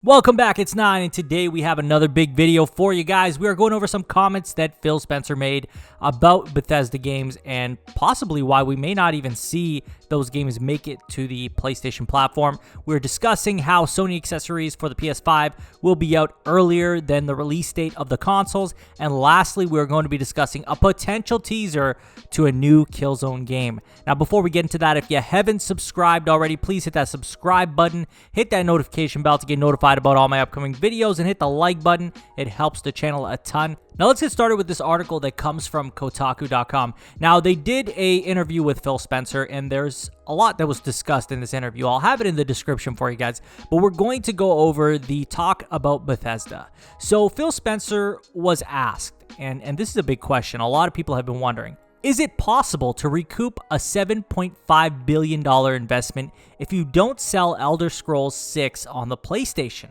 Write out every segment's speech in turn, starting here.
Welcome back, it's 9, and today we have another big video for you guys. We are going over some comments that Phil Spencer made about Bethesda Games and possibly why we may not even see those games make it to the PlayStation platform. We're discussing how Sony accessories for the PS5 will be out earlier than the release date of the consoles. And lastly, we're going to be discussing a potential teaser to a new Killzone game. Now, before we get into that, if you haven't subscribed already, please hit that subscribe button, hit that notification bell to get notified about all my upcoming videos, and hit the like button. It helps the channel a ton. Now let's get started with this article that comes from Kotaku.com. Now they did a interview with Phil Spencer, and there's a lot that was discussed in this interview. I'll have it in the description for you guys, but we're going to go over the talk about Bethesda. So Phil Spencer was asked, and this is a big question. A lot of people have been wondering, is it possible to recoup a $7.5 billion investment if you don't sell Elder Scrolls 6 on the PlayStation?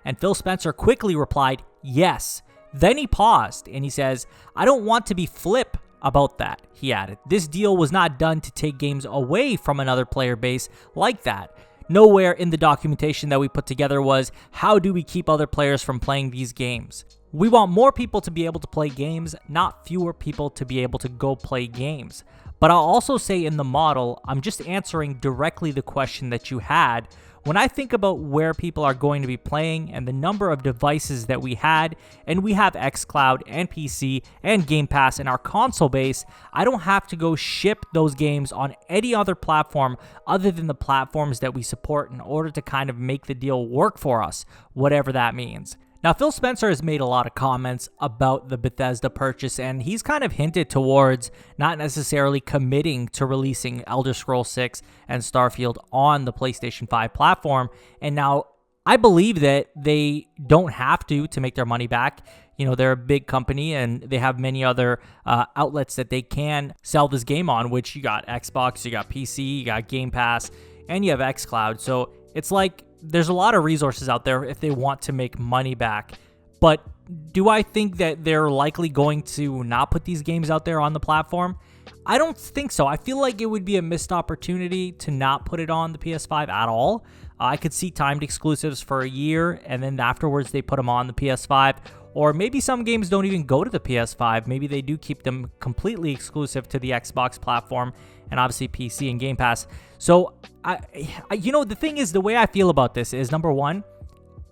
And Phil Spencer quickly replied, yes. Then he paused and he says, I don't want to be flip about that, he added. This deal was not done to take games away from another player base like that. Nowhere in the documentation that we put together was, how do we keep other players from playing these games? We want more people to be able to play games, not fewer people to be able to go play games. But I'll also say in the model, I'm just answering directly the question that you had. When I think about where people are going to be playing and the number of devices that we had, and we have xCloud and PC and Game Pass in our console base, I don't have to go ship those games on any other platform other than the platforms that we support in order to kind of make the deal work for us, whatever that means. Now, Phil Spencer has made a lot of comments about the Bethesda purchase, and he's kind of hinted towards not necessarily committing to releasing Elder Scrolls 6 and Starfield on the PlayStation 5 platform. And now, I believe that they don't have to make their money back. You know, they're a big company, and they have many other outlets that they can sell this game on, which you got Xbox, you got PC, you got Game Pass, and you have xCloud. So it's like, there's a lot of resources out there if they want to make money back. But do I think that they're likely going to not put these games out there on the platform? I don't think so. I feel like it would be a missed opportunity to not put it on the PS5 at all. I could see timed exclusives for a year, and then afterwards they put them on the PS5. Or maybe some games don't even go to the PS5. Maybe they do keep them completely exclusive to the Xbox platform and obviously PC and Game Pass. So, the thing is, the way I feel about this is, number one,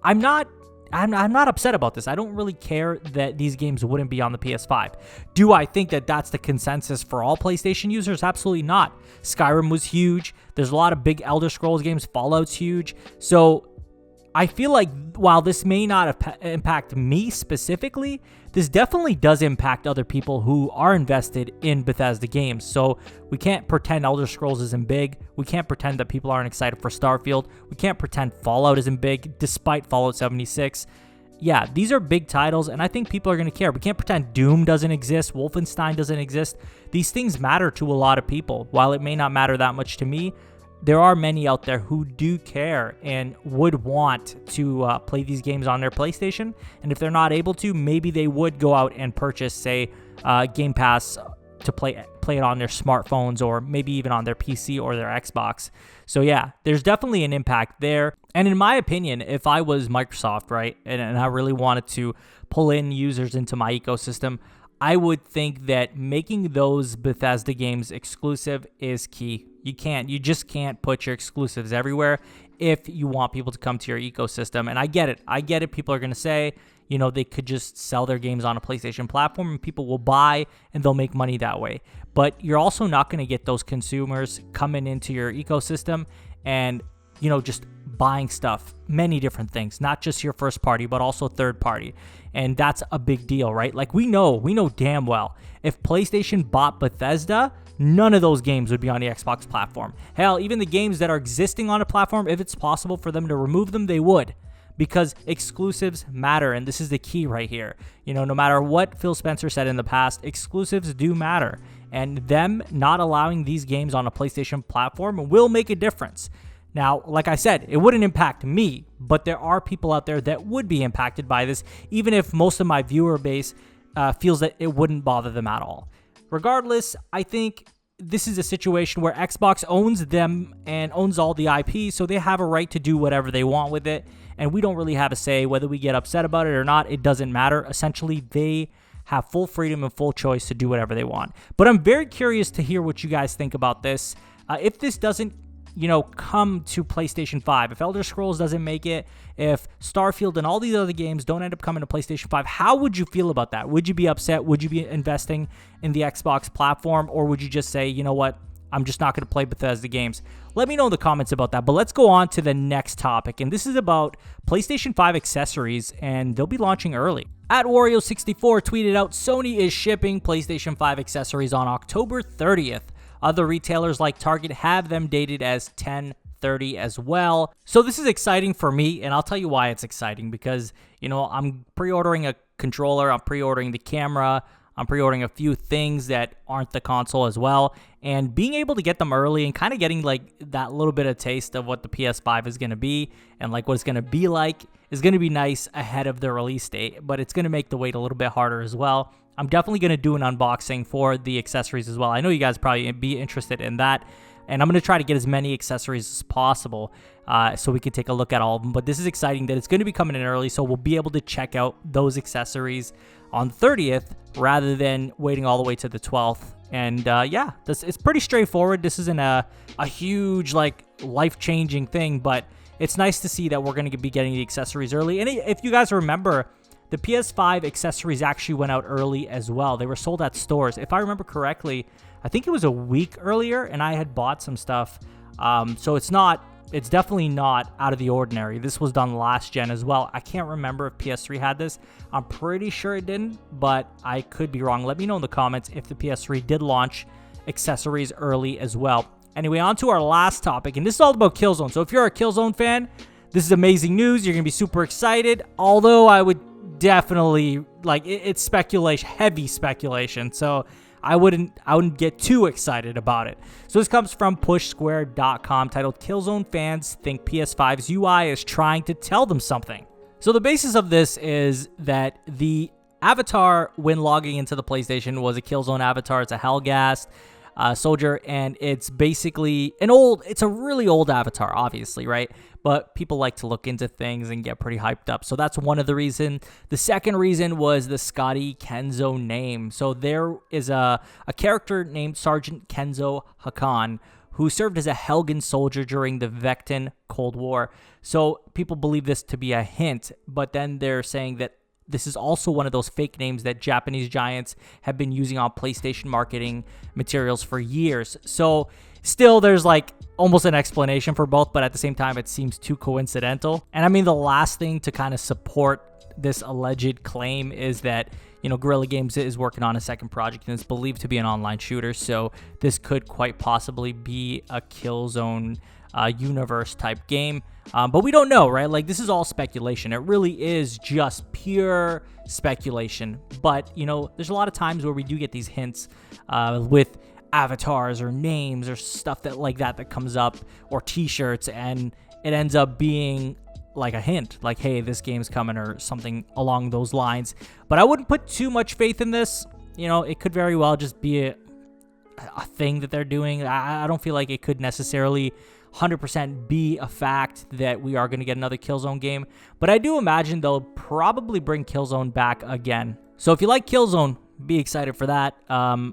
I'm not upset about this. I don't really care that these games wouldn't be on the PS5. Do I think that that's the consensus for all PlayStation users? Absolutely not. Skyrim was huge. There's a lot of big Elder Scrolls games. Fallout's huge. So I feel like while this may not impact me specifically, this definitely does impact other people who are invested in Bethesda games. So we can't pretend Elder Scrolls isn't big. We can't pretend that people aren't excited for Starfield. We can't pretend Fallout isn't big despite Fallout 76. Yeah, these are big titles, and I think people are going to care. We can't pretend Doom doesn't exist, Wolfenstein doesn't exist. These things matter to a lot of people. While it may not matter that much to me, there are many out there who do care and would want to play these games on their PlayStation. And if they're not able to, maybe they would go out and purchase, say, Game Pass to play it on their smartphones, or maybe even on their PC or their Xbox. So yeah, there's definitely an impact there. And in my opinion, if I was Microsoft, right, and I really wanted to pull in users into my ecosystem, I would think that making those Bethesda games exclusive is key. You just can't put your exclusives everywhere if you want people to come to your ecosystem. And I get it. People are going to say, they could just sell their games on a PlayStation platform and people will buy and they'll make money that way. But you're also not going to get those consumers coming into your ecosystem and, just buying stuff, many different things, not just your first party, but also third party. And that's a big deal, right? Like we know damn well, if PlayStation bought Bethesda, none of those games would be on the Xbox platform. Hell, even the games that are existing on a platform, if it's possible for them to remove them, they would. Because exclusives matter, and this is the key right here. No matter what Phil Spencer said in the past, exclusives do matter. And them not allowing these games on a PlayStation platform will make a difference. Now, like I said, it wouldn't impact me, but there are people out there that would be impacted by this, even if most of my viewer base feels that it wouldn't bother them at all. Regardless, I think this is a situation where Xbox owns them and owns all the IP, so they have a right to do whatever they want with it, and we don't really have a say. Whether we get upset about it or not, it doesn't matter. Essentially, they have full freedom and full choice to do whatever they want. But I'm very curious to hear what you guys think about this. If this doesn't, come to PlayStation 5, if Elder Scrolls doesn't make it, if Starfield and all these other games don't end up coming to PlayStation 5, how would you feel about that? Would you be upset? Would you be investing in the Xbox platform? Or would you just say, you know what, I'm just not going to play Bethesda games? Let me know in the comments about that. But let's go on to the next topic. And this is about PlayStation 5 accessories, and they'll be launching early. At Wario64 tweeted out, Sony is shipping PlayStation 5 accessories on October 30th. Other retailers like Target have them dated as 10/30 as well. So this is exciting for me, and I'll tell you why it's exciting. Because, I'm pre-ordering a controller, I'm pre-ordering the camera, I'm pre-ordering a few things that aren't the console as well. And being able to get them early and kind of getting like that little bit of taste of what the PS5 is going to be and like what it's going to be like is going to be nice ahead of the release date. But it's going to make the wait a little bit harder as well. I'm definitely going to do an unboxing for the accessories as well. I know you guys probably be interested in that. And I'm going to try to get as many accessories as possible so we can take a look at all of them. But this is exciting that it's going to be coming in early, so we'll be able to check out those accessories on the 30th rather than waiting all the way to the 12th. And yeah, it's pretty straightforward. This isn't a huge, like, life-changing thing, but it's nice to see that we're going to be getting the accessories early. And if you guys remember, the PS5 accessories actually went out early as well. They were sold at stores. If I remember correctly, I think it was a week earlier, and I had bought some stuff. So it's definitely not out of the ordinary. This was done last gen as well. I can't remember if PS3 had this. I'm pretty sure it didn't, but I could be wrong. Let me know in the comments if the PS3 did launch accessories early as well. Anyway, on to our last topic, and this is all about Killzone. So if you're a Killzone fan, this is amazing news. You're going to be super excited, although I would definitely, it's speculation, heavy speculation. So I wouldn't get too excited about it. So this comes from pushsquare.com, titled Killzone fans think PS5's UI is trying to tell them something. So the basis of this is that the avatar when logging into the PlayStation was a Killzone avatar. It's a Hellgast soldier, and it's basically it's a really old avatar, obviously, right? But people like to look into things and get pretty hyped up. So that's one of the reasons. The second reason was the Scotty Kenzo name. So there is a character named Sergeant Kenzo Hakan who served as a Helgen soldier during the Vectin Cold War. So people believe this to be a hint, but then they're saying that this is also one of those fake names that Japanese giants have been using on PlayStation marketing materials for years. So still, there's almost an explanation for both, but at the same time, it seems too coincidental. And I mean, the last thing to kind of support this alleged claim is that, Guerrilla Games is working on a second project, and it's believed to be an online shooter. So this could quite possibly be a Killzone universe type game. But we don't know, right? This is all speculation. It really is just pure speculation. But, there's a lot of times where we do get these hints with avatars or names or stuff that comes up, or t-shirts, and it ends up being a hint, hey, this game's coming, or something along those lines. But I wouldn't put too much faith in this. It could very well just be a thing that they're doing. I don't feel like it could necessarily 100% be a fact that we are going to get another Killzone game, but I do imagine they'll probably bring Killzone back again. So if you like Killzone, be excited for that,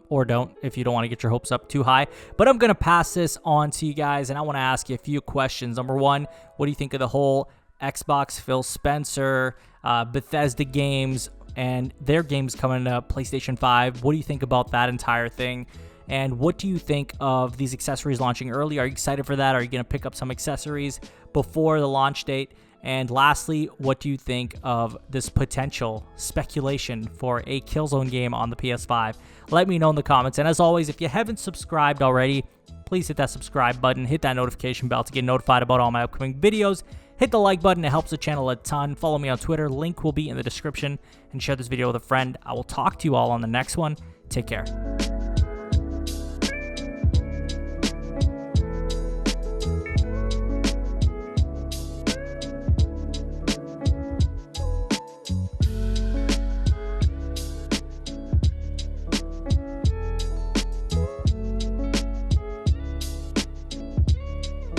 or don't if you don't want to get your hopes up too high. But I'm going to pass this on to you guys, and I want to ask you a few questions. Number one, what do you think of the whole Xbox, Phil Spencer, Bethesda Games, and their games coming to PlayStation 5? What do you think about that entire thing? And what do you think of these accessories launching early? Are you excited for that? Are you going to pick up some accessories before the launch date? And lastly, what do you think of this potential speculation for a Killzone game on the PS5? Let me know in the comments. And as always, if you haven't subscribed already, please hit that subscribe button, hit that notification bell to get notified about all my upcoming videos. Hit the like button, it helps the channel a ton. Follow me on Twitter, link will be in the description. And share this video with a friend. I will talk to you all on the next one. Take care.